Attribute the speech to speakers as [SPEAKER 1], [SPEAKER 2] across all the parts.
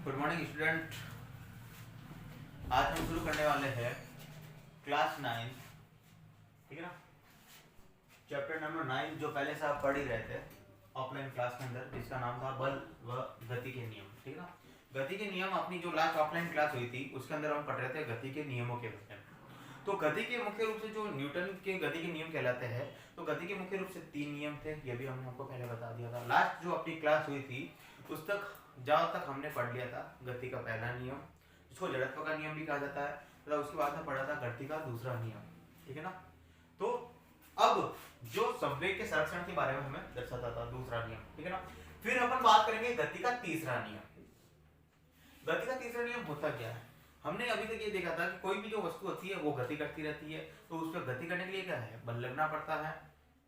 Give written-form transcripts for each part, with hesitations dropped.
[SPEAKER 1] Good morning student. आज हम शुरू करने वाले हैं क्लास 9, ठीक है ना। चैप्टर नंबर 9 जो पहले से आप पढ़ ही रहे थे ऑफलाइन क्लास के अंदर, जिसका नाम था बल व गति के नियम, ठीक है ना। गति के नियम अपनी जो लास्ट ऑफलाइन क्लास हुई थी उसके अंदर हम पढ़ रहे थे गति के नियमों के बारे में। तो गति के मुख्य रूप से जो न्यूटन के गति के नियम कहलाते हैं, तो गति के मुख्य रूप से 3 नियम थे, ये भी हमने आपको पहले बता दिया था। लास्ट जो अपनी क्लास हुई थी उस तक जहाँ तक हमने पढ़ लिया था गति का पहला नियम, जिसको जड़त्व का नियम भी कहा जाता है, तथा उसके बाद में पढ़ा था गति का दूसरा नियम, ठीक है ना। तो अब जो संवेग के संरक्षण के बारे में हमें दर्शाता था दूसरा नियम, ठीक है ना। फिर अपन बात करेंगे गति का तीसरा नियम। गति का तीसरा नियम होता क्या है? हमने अभी तक ये देखा था कि कोई भी जो वस्तु होती है वो गति करती रहती है, तो उस पर गति करने के लिए क्या है, बल लगना पड़ता है,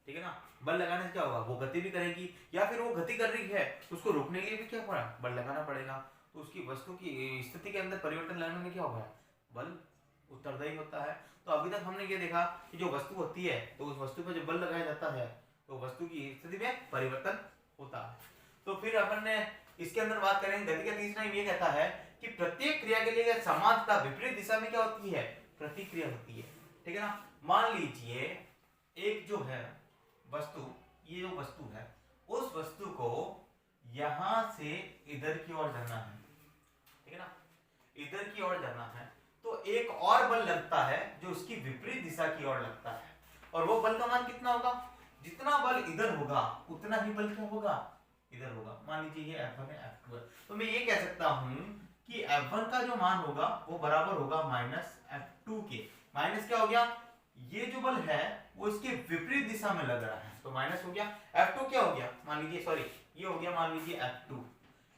[SPEAKER 1] ठीक है ना। बल लगाने से क्या होगा, वो गति भी करेगी, या फिर वो गति कर रही है उसको रोकने के लिए भी क्या पड़ा, बल लगाना पड़ेगा। तो उसकी वस्तु की स्थिति के अंदर परिवर्तन लाने में क्या होगा, बल उत्तरदायी होता है। तो अभी तक हमने ये देखा कि जो वस्तु होती है तो उस वस्तु पर जो बल लगाया जाता है तो वस्तु की स्थिति में परिवर्तन होता है। तो फिर अपन ने इसके अंदर बात करेंगे, गति का तीसरा नियम ये कहता है कि प्रत्येक क्रिया के लिए समान तथा विपरीत दिशा में क्या होती है, प्रतिक्रिया होती है, ठीक है ना। मान लीजिए एक जो है वस्तु, ये जो वस्तु है उस वस्तु को यहां से इधर की ओर जाना है, ठीक है ना, इधर की ओर जाना है, तो एक और बल लगता है जो उसकी विपरीत दिशा की ओर लगता है, और वो बल का मान कितना होगा, जितना बल इधर होगा उतना ही बल क्या होगा, इधर होगा। मान लीजिए ये F1 है, F2 है, तो मैं ये कह सकता हूं कि F1 का जो मान होगा वो बराबर होगा माइनस F2 के। माइनस क्या हो गया, ये जो बल है वो इसके विपरीत दिशा में लग रहा है, तो माइनस हो गया। F2 क्या हो गया, मान लीजिए सॉरी ये हो गया, मान लीजिए F2,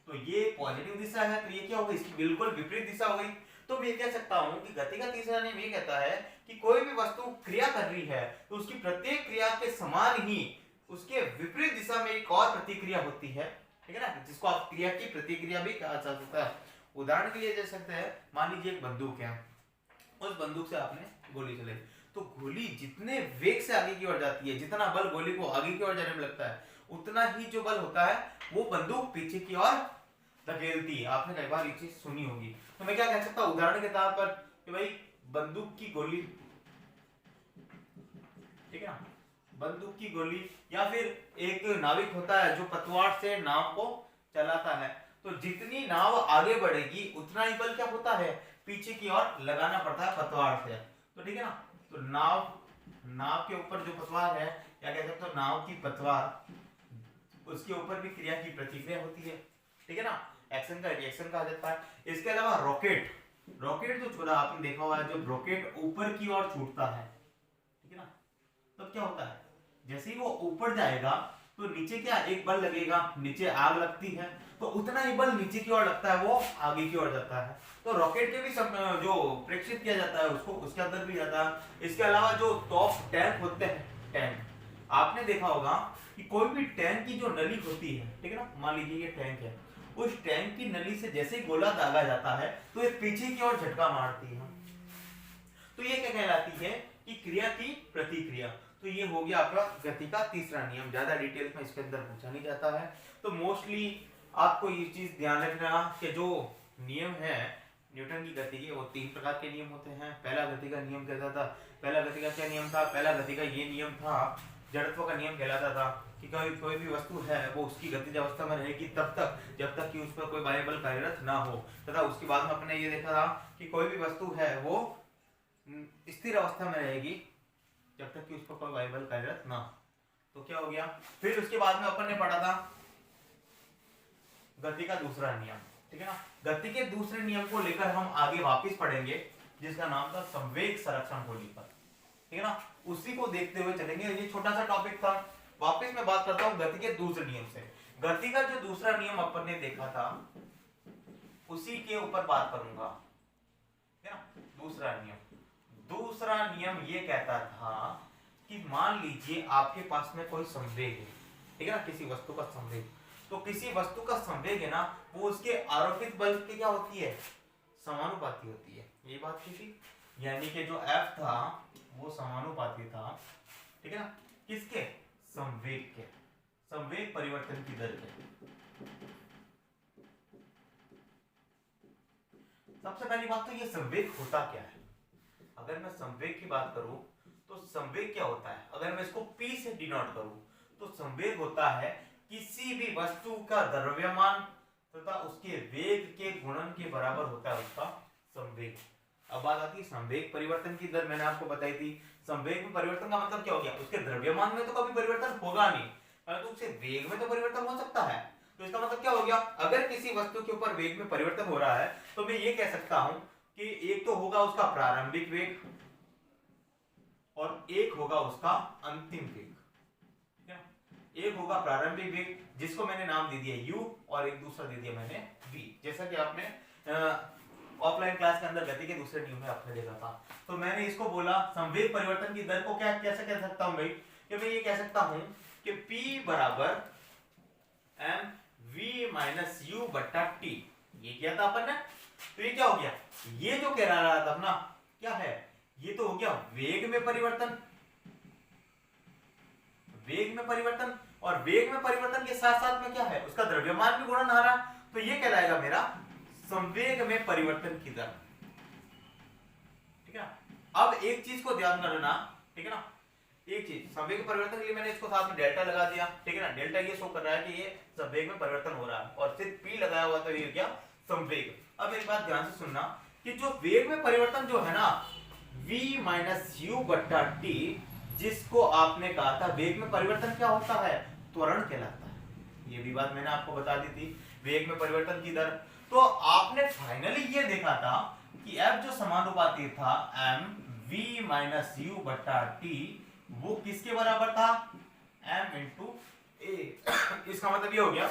[SPEAKER 1] तो ये पॉजिटिव दिशा है, तो ये क्या होगा, इसकी बिल्कुल विपरीत दिशा हो गई। तो मैं कह सकता हूं कि गति का तीसरा नियम ये कहता है कि कोई भी वस्तु क्रिया कर रही है तो उसकी प्रत्येक क्रिया के समान ही उसके विपरीत दिशा में एक और प्रतिक्रिया होती है, ठीक है ना, जिसको आप क्रिया की प्रतिक्रिया भी कहा जा सकता है। उदाहरण के लिए दे सकते हैं, मान लीजिए एक बंदूक है, उस बंदूक से आपने गोली चलाई, तो गोली जितने वेग से आगे की ओर जाती है, जितना बल गोली को आगे की ओर जाने में लगता है, उतना ही जो बल होता है वो बंदूक पीछे की ओर धकेलती है। आपने कई बार ये चीज सुनी होगी। तो मैं क्या कह सकता हूं उदाहरण के तौर पर कि भाई बंदूक की गोली, ठीक है ना, बंदूक की गोली, या फिर एक नाविक होता है जो पतवार से नाव को चलाता है, तो जितनी नाव आगे बढ़ेगी उतना ही बल क्या होता है, पीछे की ओर लगाना पड़ता है पतवार से, तो ठीक है ना। तो नाव के ऊपर जो पतवार है, या कह सकते हो नाव की पतवार, उसके ऊपर भी क्रिया की प्रतिक्रिया होती है, ठीक है ना, एक्शन का रिएक्शन कहा जाता है। इसके अलावा रॉकेट जो छोड़ा आपने देखा हुआ है, जब रॉकेट ऊपर की ओर छूटता है, ठीक है ना, तब क्या होता है, जैसे ही वो ऊपर जाएगा तो नीचे क्या एक बल लगेगा, नीचे आग लगती है, तो उतना ही बल नीचे की ओर लगता है, वो आगे की ओर जाता है। तो रॉकेट के भी सब जो प्रेक्षित किया जाता है उसको उसके अंदर भी जाता है। इसके अलावा जो टॉप टैंक होते हैं, टैंक आपने देखा होगा कि कोई भी टैंक की जो नली होती है, ठीक है ना, मान लीजिए ये टैंक है, उस टैंक की नली से जैसे ही गोला दागा जाता है तो ये पीछे की ओर झटका मारती है, तो ये क्या कहलाती है कि क्रिया की प्रतिक्रिया। तो ये हो गया आपका गति का तीसरा नियम। ज्यादा डिटेल्स में इसके अंदर पूछा नहीं जाता है, तो मोस्टली आपको ये चीज ध्यान रखना कि जो नियम है न्यूटन की गति के, वो 3 प्रकार के नियम होते हैं। पहला गति का नियम कहता था, पहला गति का क्या नियम था, पहला गति का ये नियम था, जड़त्व का नियम कहलाता था कि कोई भी वस्तु है वो उसकी गतिज अवस्था में रहेगी तब तक जब तक कि उस पर कोई बाह्य बल कार्यरत ना हो, तथा उसके बाद में अपने ये देखा था कि कोई भी वस्तु है वो स्थिर अवस्था में रहेगी जब तक कि उस पर कोई बाह्य बल कार्यरत ना हो। तो क्या हो गया, फिर उसके बाद में अपन ने पढ़ा था गति का दूसरा नियम, ठीक है ना। गति के दूसरे नियम को लेकर हम आगे वापस पढ़ेंगे, जिसका नाम था संवेग संरक्षण को लेकर, ठीक है ना, उसी को देखते हुए चलेंगे। ये छोटा सा टॉपिक था। वापस मैं बात करता हूं गति के दूसरे नियम से। गति का जो दूसरा नियम अपन ने देखा था उसी के ऊपर बात करूंगा, ठीक है ना। दूसरा नियम ये कहता था कि मान लीजिए आपके पास में कोई संवेग है, ठीक है ना, किसी वस्तु का संवेग, तो किसी वस्तु का संवेग है ना, वो उसके आरोपित बल की क्या होती है, समानुपाती होती है। ये बात थी, यानी कि जो F था वो समानुपाती था, ठीक है ना, किसके, संवेग के, संवेग परिवर्तन की दर के। सबसे पहली बात तो ये संवेग होता क्या है। अगर मैं संवेग की बात करूं तो संवेग क्या होता है, अगर मैं इसको P से डिनोट करूं तो संवेग होता है किसी भी वस्तु का द्रव्यमान तथा उसके वेग के गुणन के बराबर होता है उसका संवेग। अब बात आती है संवेग परिवर्तन की दर, मैंने आपको बताई थी। संवेग में परिवर्तन का मतलब क्या हो गया, उसके द्रव्यमान में तो कभी परिवर्तन होगा नहीं, परंतु उसके वेग में तो परिवर्तन हो सकता है। तो इसका मतलब क्या हो गया, अगर किसी वस्तु के ऊपर वेग में परिवर्तन हो रहा है तो मैं ये कह सकता हूं कि एक तो होगा उसका प्रारंभिक वेग और एक होगा उसका अंतिम वेग। एक होगा प्रारंभिक वेग जिसको मैंने नाम दे दिया u और एक दूसरा दे दिया मैंने v, जैसा कि आपने ऑफलाइन क्लास के अंदर गति के दूसरे नियम में आपने देखा था। तो मैंने इसको बोला संवेग परिवर्तन की दर को क्या कैसे कह सकता हूं भाई, कि मैं ये कह सकता हूं कि p बराबर m v माइनस u बट्टा t। ये किया था अपन ने, तो ये क्या हो गया, ये जो कह रहा था अपना क्या है, ये तो हो गया वेग में परिवर्तन, वेग में परिवर्तन, और वेग में परिवर्तन के साथ साथ में क्या है उसका द्रव्यमान भी गुणन आ रहा, तो ये कहलाएगा मेरा संवेग में परिवर्तन की दर। ठीक है, अब एक चीज को ध्यान रखना, ठीक है ना, एक चीज संवेग परिवर्तन के लिए मैंने इसको साथ में डेल्टा लगा दिया, ठीक है ना, डेल्टा ये शो कर रहा है कि ये संवेग में परिवर्तन हो रहा है, और सिर्फ p लगाया हुआ तो ये क्या संवेग। अब एक बात ध्यान से सुनना कि जो वेग में परिवर्तन जो है ना v माइनस u बट्टा t, जिसको आपने कहा था वेग में परिवर्तन क्या होता है, त्वरण कहलाता है। ये भी बात मैंने आपको बता दी थी, वेग में परिवर्तन की दर। तो आपने फाइनली ये देखा था कि f जो समानुपाती था m v माइनस u बट्टा t, वो किसके बराबर था, m इंटू a। इसका मतलब ये हो गया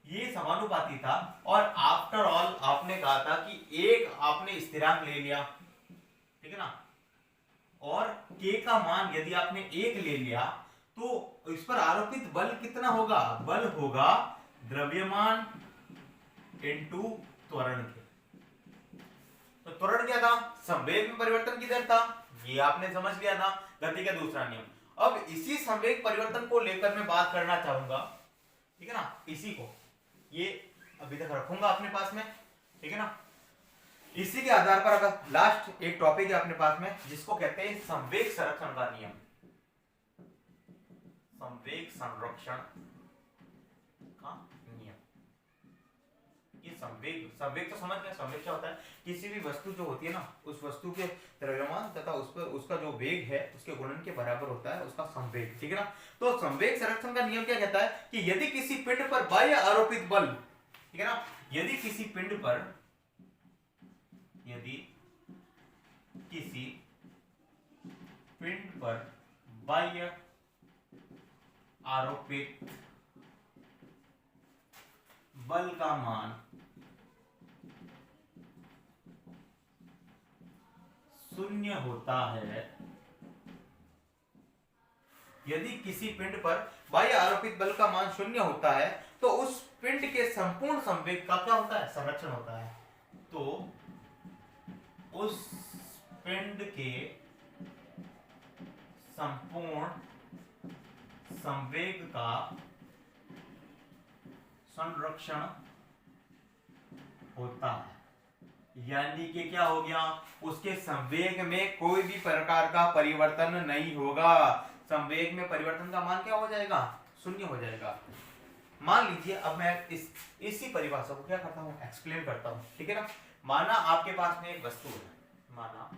[SPEAKER 1] ये समानुपाती था, और आफ्टर ऑल आपने कहा था कि एक आपने स्थिरांक ले लिया, ठीक है ना, और k का मान यदि आपने एक ले लिया तो इस पर आरोपित बल कितना होगा, बल होगा द्रव्यमान इंटू त्वरण के। तो त्वरण क्या था, संवेग में परिवर्तन की दर था, ये आपने समझ लिया ना, गति का दूसरा नियम। अब इसी संवेग परिवर्तन को लेकर मैं बात करना चाहूंगा, ठीक है ना, इसी को ये अभी तक रखूंगा अपने पास में, ठीक है ना। इसी के आधार पर अगर लास्ट एक टॉपिक है अपने पास में जिसको कहते हैं संवेग संरक्षण का नियम, संवेग संरक्षण का नियम। ये संवेग तो समझ गए, संवेग क्या होता है, किसी भी वस्तु जो होती है ना, उस वस्तु के द्रव्यमान तथा उस पर उसका जो वेग है उसके गुणन के बराबर होता है उसका संवेग, ठीक है ना। तो संवेग संरक्षण का नियम क्या कहता है कि यदि किसी पिंड पर बाह्य आरोपित बल, ठीक है ना, यदि किसी पिंड पर बाह्य आरोपित बल का मान शून्य होता है, यदि किसी पिंड पर बाह्य आरोपित बल का मान शून्य होता है तो उस पिंड के संपूर्ण संवेग का क्या होता है, संरक्षण होता है। तो उस पिंड के संपूर्ण संवेग का संरक्षण होता है, यानी कि क्या हो गया, उसके संवेग में कोई भी प्रकार का परिवर्तन नहीं होगा, संवेग में परिवर्तन का मान क्या हो जाएगा, शून्य हो जाएगा। मान लीजिए अब मैं इसी परिभाषा को क्या करता हूं, एक्सप्लेन करता हूं, ठीक है ना। माना आपके पास में एक वस्तु है, माना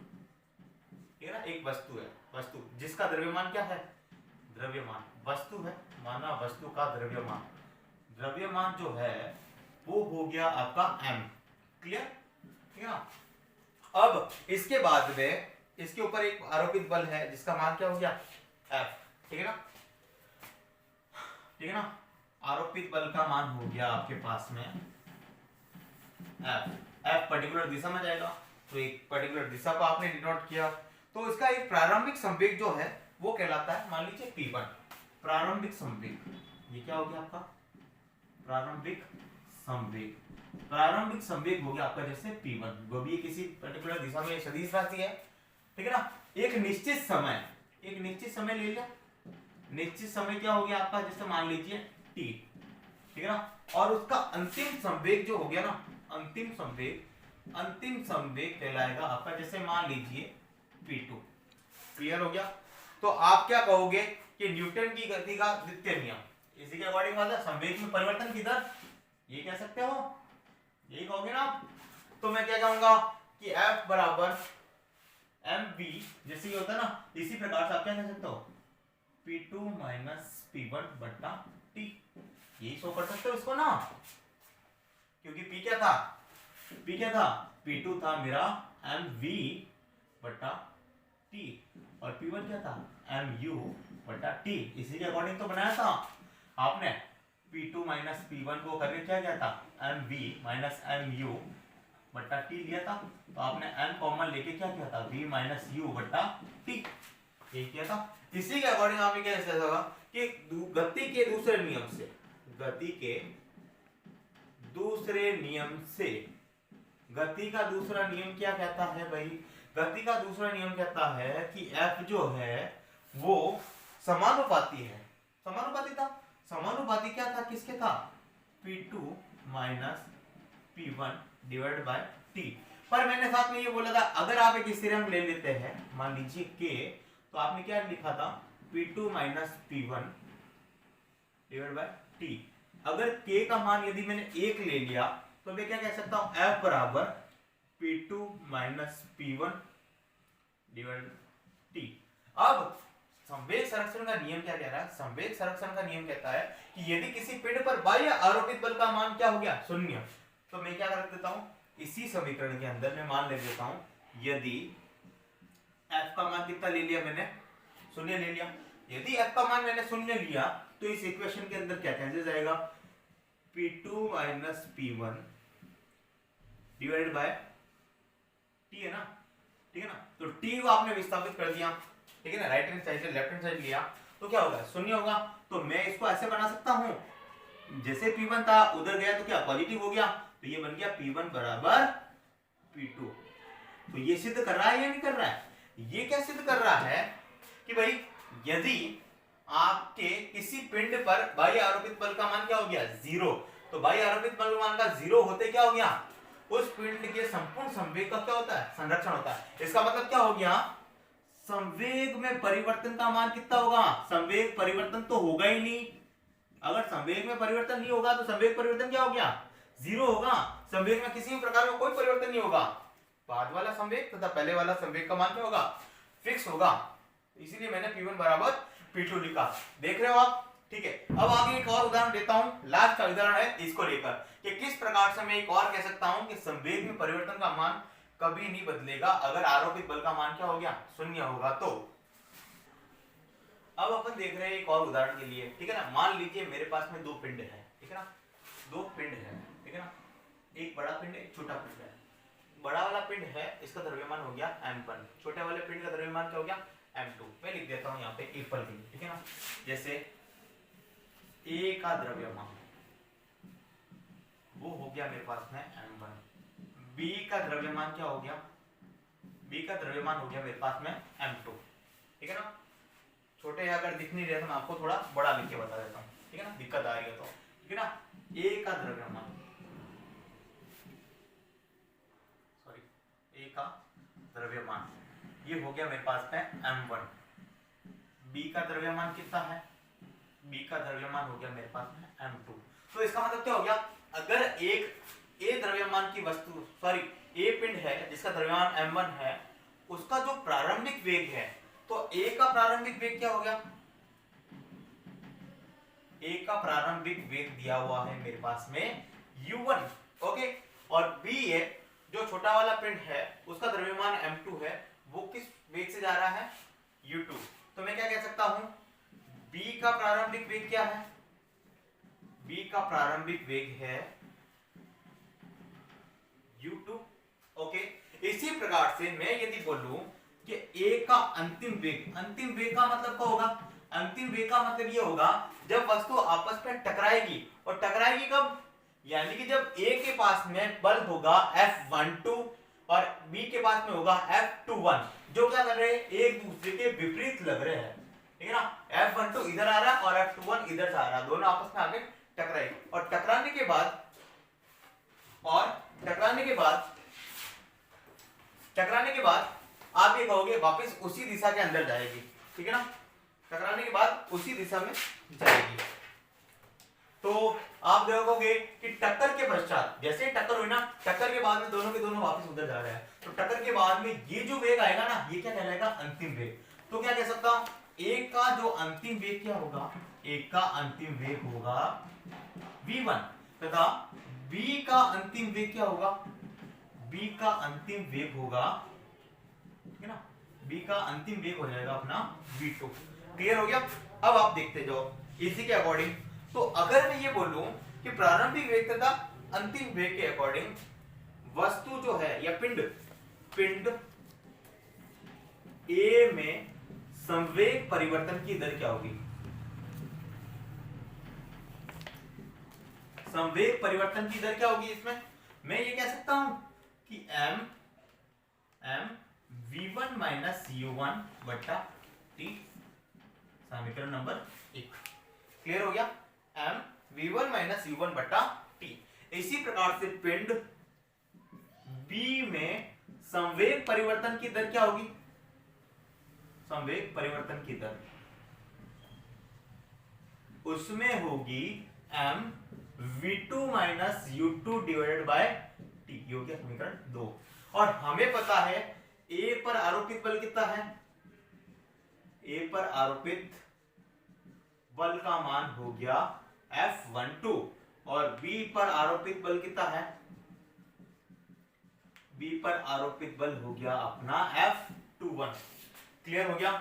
[SPEAKER 1] ठीक है ना, एक वस्तु है, वस्तु जिसका द्रव्यमान क्या है, द्रव्यमान वस्तु है, माना वस्तु का द्रव्यमान, द्रव्यमान जो है वो हो गया आपका m, क्लियर, ठीक है ना। अब इसके बाद में इसके ऊपर एक आरोपित बल है जिसका मान क्या हो गया F, ठीक है ना, ठीक है ना, आरोपित बल का मान हो गया आपके पास में F पर्टिकुलर दिशा में जाएगा, तो एक पर्टिकुलर दिशा को आपने डिनोट किया, तो इसका एक प्रारंभिक संवेग जो है वो कहलाता है, मान लीजिए P1, प्रारंभिक संवेग, ये क्या हो गया आपका प्रारंभिक संवेग, प्रारंभिक संवेग हो गया आपका जैसे P1, वो भी किसी पर्टिकुलर दिशा में सदिश राशि है, ठीक है ना। एक निश्चित समय ले लिया, निश्चित समय क्या हो गया आपका, जैसे मान लीजिए t, ठीक है ना, और उसका अंतिम संवेग जो हो गया ना, अंतिम संवेग अंतिम संवेग कहलाएगा आपका, जैसे मान लीजिए P2। क्लियर हो गया? तो आप क्या कहोगे कि न्यूटन की गति का द्वितीय नियम, इसी के अकॉर्डिंग वाला संवेग में परिवर्तन की दर, ये कह सकते हो, यही कहोगे ना आप। तो मैं क्या कहूंगा कि F बराबर mv, जैसे ये होता है ना, इसी प्रकार से आप क्या कह सकते हो, P2 माइनस P1 बटा T, यही शो कर सकते हो इसको ना, क्योंकि P क्या था, P क्या था, P2 था मेरा mv बटा T, और P1 क्या था, mu बटा T, इसी के अकॉर्डिंग तो बनाया था आपने। P2 माइनस P1 को करके क्या किया था, mv माइनस mu बटा T लिया था, तो आपने m कॉमन लेके क्या किया था, v माइनस u बटा T, ये किया था। इसी के अकॉर्डिंग आप ये कह सकते हो कि गति के दूसरे नियम से, गति के दूसरे नियम से, गति का दूसरा नियम क्या कहता है भाई, गति का दूसरा नियम कहता है कि F जो है वो समानुपाती है, समानुपाती था, समानुपाती क्या था, किसके था, P2 minus P1 divide by T। पर मैंने साथ में ये बोला था अगर आप एक स्थिरांक ले लेते हैं, मान लीजिए K, तो आपने क्या लिखा था, P2 minus P1 divide by T। अगर K का मान यदि मैंने 1 ले लिया तो मैं क्या कह सकता हूं, F बराबर P2 minus P1 divide T। अब संवेग संरक्षण का नियम क्या कह रहा है, संवेग संरक्षण का नियम कहता है कि यदि किसी पिंड पर बाह्य आरोपित बल का मान क्या हो गया, 0, तो मैं क्या कर देता हूं, इसी समीकरण के अंदर मैं मान ले देता हूं, यदि F का मान कितना ले लिया मैंने, 0 ले लिया, यदि F का मान मैंने 0 लिया तो इस इक्वेशन के अंदर क्या कैंसिल जाएगा, P2 minus P1 divided by T है ना, ठीक है ना, तो T को आपने विस्थापित कर दिया, ठीक है ना, राइट हैंड साइड से लेफ्ट हैंड साइड लिया तो क्या होगा, 0 होगा। तो मैं इसको ऐसे बना सकता हूं, जैसे P1 था उधर गया तो क्या पॉजिटिव हो गया, तो ये बन गया P1 बराबर P2। तो ये सिद्ध कर रहा है या नहीं कर रहा है, ये क्या सिद्ध कर रहा है कि भाई यदि आपके किसी पिंड पर बाह्य आरोपित बल का मान क्या हो गया, 0, तो बाह्य आरोपित बल मान का 0 होते क्या हो गया, उस पिंड के संपूर्ण संवेग का क्या होता है, संरक्षण होता है। इसका मतलब क्या हो गया, संवेग में परिवर्तन का मान कितना होगा, संवेग परिवर्तन तो होगा ही नहीं, अगर संवेग में परिवर्तन नहीं होगा तो संवेग परिवर्तन क्या हो गया, 0 होगा, संवेग में किसी भी प्रकार का कोई परिवर्तन नहीं होगा, बाद वाला संवेग तथा पहले वाला संवेग का मान क्या होगा, फिक्स होगा, इसीलिए मैंने P1 बराबर P2 लिखा, देख रहे हो आप, ठीक है। अब आगे एक और उदाहरण देता हूं, लास्ट का उदाहरण है इसको लेकर कि किस प्रकार से मैं एक और कह सकता हूं कि संवेग में परिवर्तन का मान कभी नहीं बदलेगा अगर आरोपित बल का मान क्या हो गया, 0 होगा। तो अब अपन देख रहे हैं एक और उदाहरण के लिए, ठीक है ना, मान लीजिए मेरे पास में 2 पिंड है, ठीक है ना, 2 पिंड है, ठीक है ना, एक बड़ा पिंड एक छोटा पिंड है। बड़ा वाला पिंड है इसका द्रव्यमान हो गया m1, छोटे वाले पिंड का द्रव्यमान क्या हो गया m2। मैं लिख देता हूं यहाँ पे एप्पल के लिए, ठीक है ना, जैसे A का द्रव्यमान वो हो गया मेरे पास में m1, B का द्रव्यमान क्या हो गया, B का द्रव्यमान हो गया मेरे पास में m2, ठीक है ना। छोटे अगर दिख नहीं रहे तो मैं आपको थोड़ा बड़ा लिख के बता देता हूँ, ठीक है ना, दिक्कत आ रही है तो, ठीक है ना। A का द्रव्यमान, सॉरी, A का द्रव्यमान ये हो गया मेरे पास में m1, B का द्रव्यमान कितना है, B का द्रव्यमान हो गया मेरे पास में m2। तो इसका मतलब क्या हो गया, अगर एक A द्रव्यमान की वस्तु, सॉरी A पिंड है जिसका द्रव्यमान m1 है, उसका जो प्रारंभिक वेग है, तो A का प्रारंभिक वेग क्या हो गया, A का प्रारंभिक वेग दिया हुआ है मेरे पास में u1, ओके, और B है जो छोटा वाला पिंड है उसका द्रव्यमान m2 है, वो किस वेग से जा रहा है, u2। तो मैं क्या कह सकता हूं, B का प्रारंभिक वेग क्या है, B का प्रारंभिक वेग है u2, ओके। इसी प्रकार से मैं यदि बोलूं कि A का अंतिम वेग, अंतिम वेग का मतलब क्या होगा, अंतिम वेग का मतलब ये होगा जब वस्तु आपस में टकराएगी, और टकराएगी कब, यानी कि जब A के पास में बल होगा F12 और B के पास में होगा F21, जो क्या कर रहे हैं, एक दूसरे के विपरीत लग रहे हैं, ठीक है ना। F12 इधर आ रहा है और F21 इधर से आ रहा है, दोनों आपस में आके टकराएंगे, और टकराने के बाद टकराने के बाद आप ये कहोगे वापस उसी दिशा के अंदर जाएगी, ठीक है ना, टकराने के बाद उसी दिशा में जाएगी। तो आप देखोगे कि टक्कर के पश्चात जैसे ही टक्कर हुई ना, टक्कर के बाद में दोनों के दोनों वापस उधर जा रहे हैं, तो टक्कर के बाद में ये जो वेग आएगा ना, ये क्या कहलाएगा, अंतिम वेग। तो क्या कह सकता हूं, एक का जो अंतिम वेग क्या होगा, एक का अंतिम वेग होगा v1 तथा b का अंतिम वेग क्या होगा, b का अंतिम वेग होगा, ठीक है ना, b का अंतिम वेग हो जाएगा अपना v2। क्लियर हो गया। अब आप देखते जाओ इसी के अकॉर्डिंग। तो अगर मैं ये बोलूं कि प्रारंभिक वेग तथा अंतिम वेग के अकॉर्डिंग वस्तु जो है या पिंड A में संवेग परिवर्तन की दर क्या होगी, संवेग परिवर्तन की दर क्या होगी, इसमें मैं ये कह सकता हूं कि m v1 माइनस u1 बट्टा t, समीकरण नंबर 1। क्लियर हो गया, m v1 माइनस u1 बट्टा t। इसी प्रकार से पिंड B में संवेग परिवर्तन की दर क्या होगी, संवेग परिवर्तन की दर उसमें होगी m v2 minus u2 divided by t, ये हो गया समीकरण 2। और हमें पता है A पर आरोपित बल कितना है, A पर आरोपित बल का मान हो गया F12 और B पर आरोपित बल कितना है, B पर आरोपित बल हो गया अपना F21। क्लियर हो गया,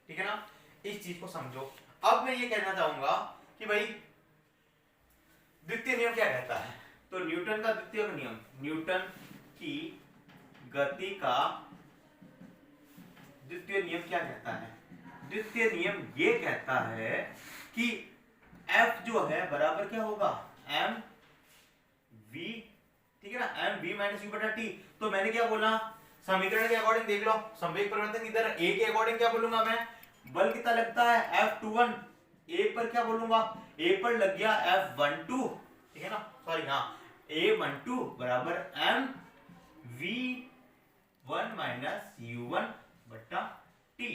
[SPEAKER 1] ठीक है ना, इस चीज को समझो। अब मैं ये कहना चाहूंगा कि भाई द्वितीय नियम क्या कहता है, तो न्यूटन का द्वितीय नियम, न्यूटन की गति का द्वितीय नियम क्या कहता है, द्वितीय नियम ये कहता है कि F जो है बराबर क्या होगा, m v, ठीक है ना, m v माइनस u बटा t। तो मैंने क्या बोला, समीकरण के अकॉर्डिंग देख लो, संवेग परिवर्तन की दर A के अकॉर्डिंग क्या बोलूंगा मैं, बल कितना लगता है F21, A पर क्या बोलूंगा, A पर लग गया F12, ठीक है ना, सॉरी हाँ, A12 बराबर m v1 माइनस u1 बट्टा t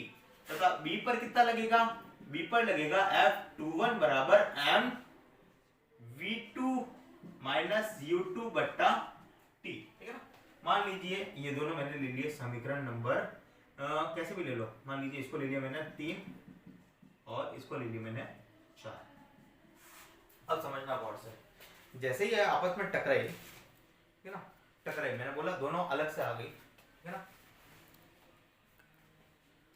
[SPEAKER 1] तथा B पर कितना लगेगा, B पर लगेगा F21 बराबर m v2 माइनस u2 बट्टा t, ठीक है ना। मान लीजिए ये दोनों मैंने ले लिए समीकरण नंबर कैसे भी ले लो, मान लीजिए इसको ले लिया मैंने 3 और इसको ले लिया मैंने 4। अब समझना गौर से, जैसे ही आपस में टकराए, ठीक है ना, टकराए, मैंने बोला दोनों अलग से आ गई, ठीक है ना,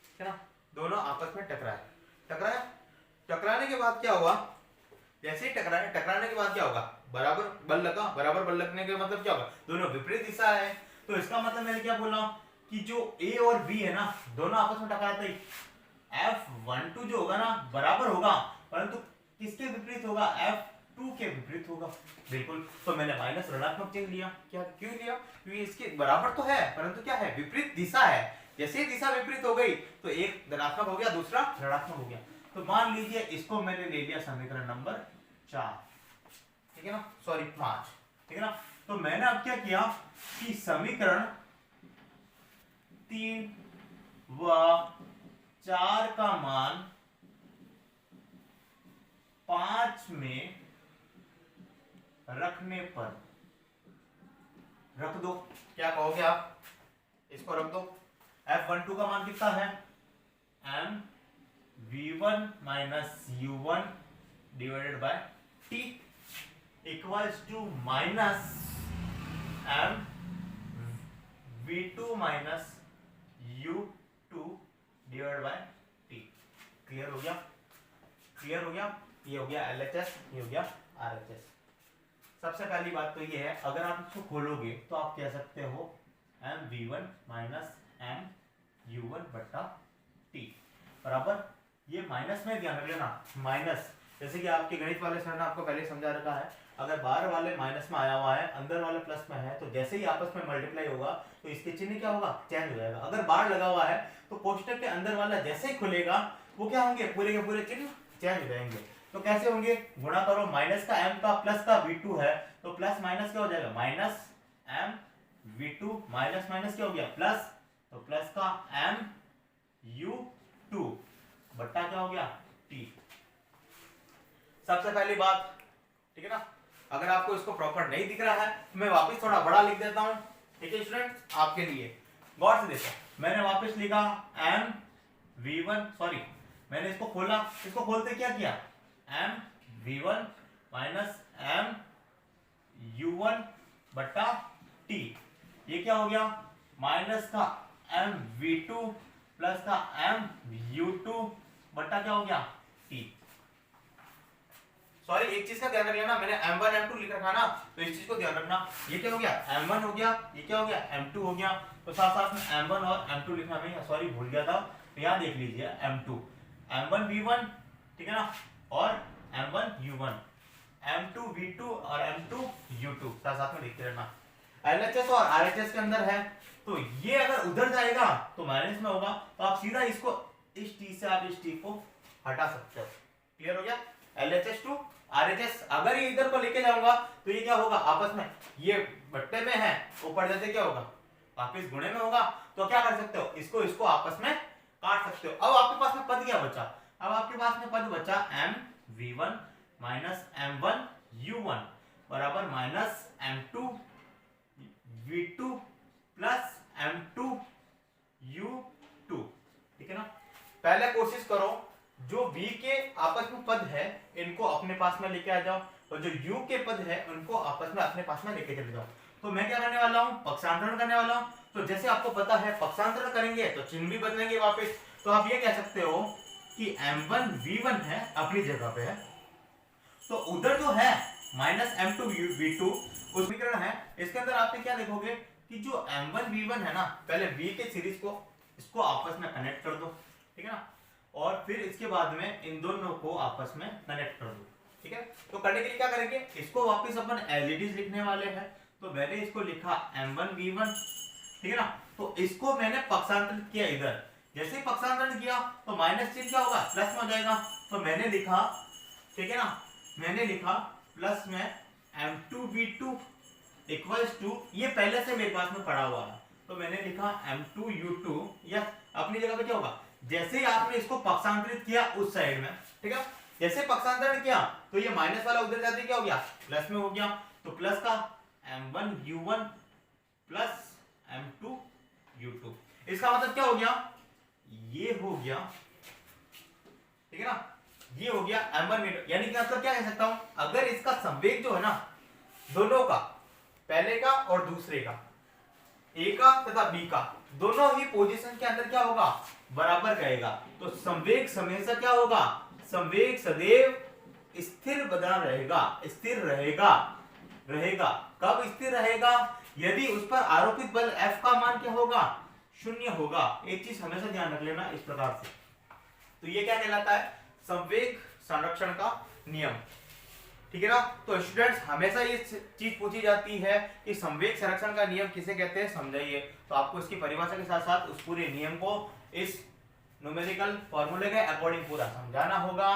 [SPEAKER 1] ठीक है ना, दोनों आपस में टकराए, टकराने के बाद क्या हुआ, जैसे ही टकराने के बाद क्या होगा, बराबर बल लगा, बराबर बल लगने के मतलब क्या होगा, दोनों विपरीत दिशा है। तो इसका मतलब मैंने क्या बोला कि जो A और B है ना, दोनों आपस में टकराते ही F12 जो होगा ना बराबर होगा, परंतु किसके विपरीत होगा, F2 के विपरीत होगा, बिल्कुल। तो मैंने माइनस ऋणात्मक चिन्ह लिया, क्या क्यों लिया, क्योंकि इसके बराबर तो है परंतु क्या है, विपरीत दिशा है। जैसे ही दिशा विपरीत हो गई तो एक धनात्मक हो गया, दूसरा ऋणात्मक हो गया। तो मान लीजिए इसको मैंने ले लिया समीकरण नंबर 4, ठीक है ना, सॉरी 5, ठीक है ना। तो मैंने अब क्या किया कि समीकरण 3 व 4 का मान 5 में रखने पर रख दो, क्या कहोगे आप, इसको रख दो। F12 का मान कितना है, m v1 minus u1 divided by t equals to minus m v2 minus u2 divided by t। Clear हो गया, क्लियर हो गया, ये हो गया LHS, ये हो गया RHS। सबसे पहली बात तो ये है, अगर आप इसको खोलोगे तो आप कह सकते हो m v1 minus m u1 बट्टा t बराबर, ये माइनस में ध्यान रख लेना, माइनस, जैसे कि आपके गणित वाले सर ने आपको पहले समझा रखा है, अगर बाहर वाले माइनस में आया हुआ है, अंदर वाले प्लस में है, तो जैसे ही आपस में मल्टीप्लाई होगा तो इसके चिन्ह क्या होगा, चेंज हो जाएगा। अगर बाहर लगा हुआ है तो कोष्टक के अंदर वाला जैसे ही खुलेगा वो क्या होंगे, पूरे के पूरे चिन्ह चेंज हो जाएंगे। तो कैसे होंगे, गुणा करो, माइनस का m का प्लस का v2 है तो प्लस माइनस क्या हो जाएगा, minus m v2 minus minus क्या हो गया प्लस, तो प्लस का mu2 बट्टा क्या हो गया t। सबसे पहली बात, ठीक है ना, अगर आपको इसको प्रॉपर नहीं दिख रहा है तो मैं वापस थोड़ा बड़ा लिख देता हूं, ठीक है स्टूडेंट्स, आपके लिए गौर से देखो। मैंने वापस लिखा m v1, सॉरी मैंने इसको खोला, इसको खोलते क्या किया m v1 minus m u1 बट्टा t, ये क्या हो गया माइनस का m v2 प्लस का m u2 बट्टा क्या हो गया t। सॉरी एक चीज का ध्यान रख लेना, मैंने m1 m2 लिख रखा ना, तो इस चीज को ध्यान रखना, ये क्या हो गया m1 हो गया, ये क्या हो गया m2 हो गया, तो साथ साथ में m1 और m2 लिखना भी, सॉरी भूल गया था, तो यहाँ देख लीजिए m2 m1 v1, ठीक है ना, और m1 u1 m2 v2 और m2 u2 साथ साथ में लिखते रहना। LHS और RHS के अंदर है, तो ये अगर उधर जाएगा तो माइनस में होगा, तो आप सीधा इसको इस t से आप इस t को हटा सकते हो। क्लियर हो गया, LHS टू RHS, अगर ये इधर को लेके जाऊंगा तो ये क्या होगा आपस में, ये बट्टे में है, ऊपर जाते क्या होगा वापिस गुणे में होगा, तो क्या कर सकते हो इसको इसको आपस में काट सकते हो। अब आपके पास में पद क्या बचा, अब आपके पास में पद बचा m v1 minus m1 u1 बराबर minus m2 v2 plus m2 u2, ठीक है ना। पहले कोशिश करो जो v के आपस में पद है इनको अपने पास में लेके आ जाओ, और जो u के पद है उनको आपस में अपने पास में लेके चले जाओ। तो मैं क्या करने वाला हूँ, पक्षांतरण करने वाला हूँ। तो जैसे आपको पता है पक्षांतरण करेंगे तो चिन्ह भी बदलेंगे वापस, तो आप ये कह सकते हो कि m1 v1 है अपनी जगह पे है, तो उधर जो है माइनस m2 v2 उस समीकरण है, इसके अंदर आपने क्या देखोगे कि जो m1 v1 है ना, पहले v के सीरीज को इसको आपस में कनेक्ट कर दो, ठीक है ना, और फिर इसके बाद में इन दोनों को आपस में कनेक्ट कर दो, ठीक है। तो करने के लिए क्या करेंगे, इसको वापस अपन एलईडीज लिखने वाले हैं, तो मैंने इसको लिखा m1 v1, ठीक है ना, तो इसको मैंने पक्षांतरित किया इधर, जैसे ही पक्षांतरण किया तो माइनस चिन्ह क्या होगा प्लस में हो जाएगा, तो मैंने लिखा, ठीक है ना, मैंने लिखा प्लस में m2 v2 इक्वल्स टू, ये पहले से मेरे पास में पड़ा हुआ है, तो मैंने लिखा m2 u2, या अपनी जगह पे क्या होगा, जैसे ही आपने इसको पक्षांतरित किया उस साइड में, ठीक है, जैसे पक्षांतरण किया तो ये माइनस वाला उधर जाते क्या हो गया प्लस में हो गया, तो प्लस का m1 u1 plus m2 u2, इसका मतलब क्या हो गया, ये हो गया, ठीक है ना, ये हो गया m1 v2, यानी कि मतलब क्या कह सकता हूं, अगर इसका संवेग जो है ना दोनों का, पहले का और दूसरे का, ए का तथा बी का, दोनों ही पोजीशन के अंदर क्या होगा बराबर रहेगा, तो संवेग हमेशा क्या होगा, संवेग सदैव स्थिर बना रहेगा, स्थिर रहेगा, रहेगा कब स्थिर रहेगा, यदि उस पर आरोपित बल F का मान क्या होगा शून्य होगा। एक चीज हमेशा ध्यान रख लेना इस प्रकार से, तो ये क्या कहलाता है संवेग संरक्षण का नियम, ठीक है ना। तो स्टूडेंट्स हमेशा ये चीज पूछी जाती है कि संवेग संरक्षण का नियम किसे कहते हैं समझाइए, तो आपको इसकी परिभाषा के साथ साथ उस पूरे नियम को इस न्यूमेरिकल फॉर्मूले के अकॉर्डिंग पूरा समझाना होगा,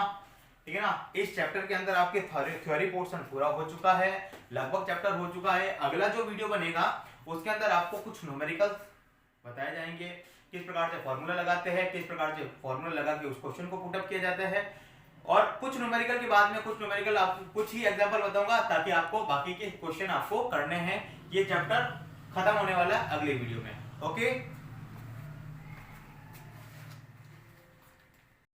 [SPEAKER 1] ठीक है ना। इस चैप्टर के अंदर आपके थ्योरी पोर्शन पूरा हो चुका है, लगभग चैप्टर हो चुका है। अगला जो वीडियो बनेगा उसके अंदर आपको कुछ न्यूमेरिकल बताए जाएंगे, किस प्रकार से फॉर्मूला लगाते हैं, किस प्रकार से फॉर्मूला लगा के उस क्वेश्चन को पुट अप किया जाता है, और कुछ न्यूमेरिकल के बाद में कुछ न्यूमेरिकल आपको कुछ ही एग्जांपल बताऊंगा ताकि आपको बाकी के क्वेश्चन आपको करने हैं। ये चैप्टर खत्म होने वाला है अगले वीडियो में। ओके।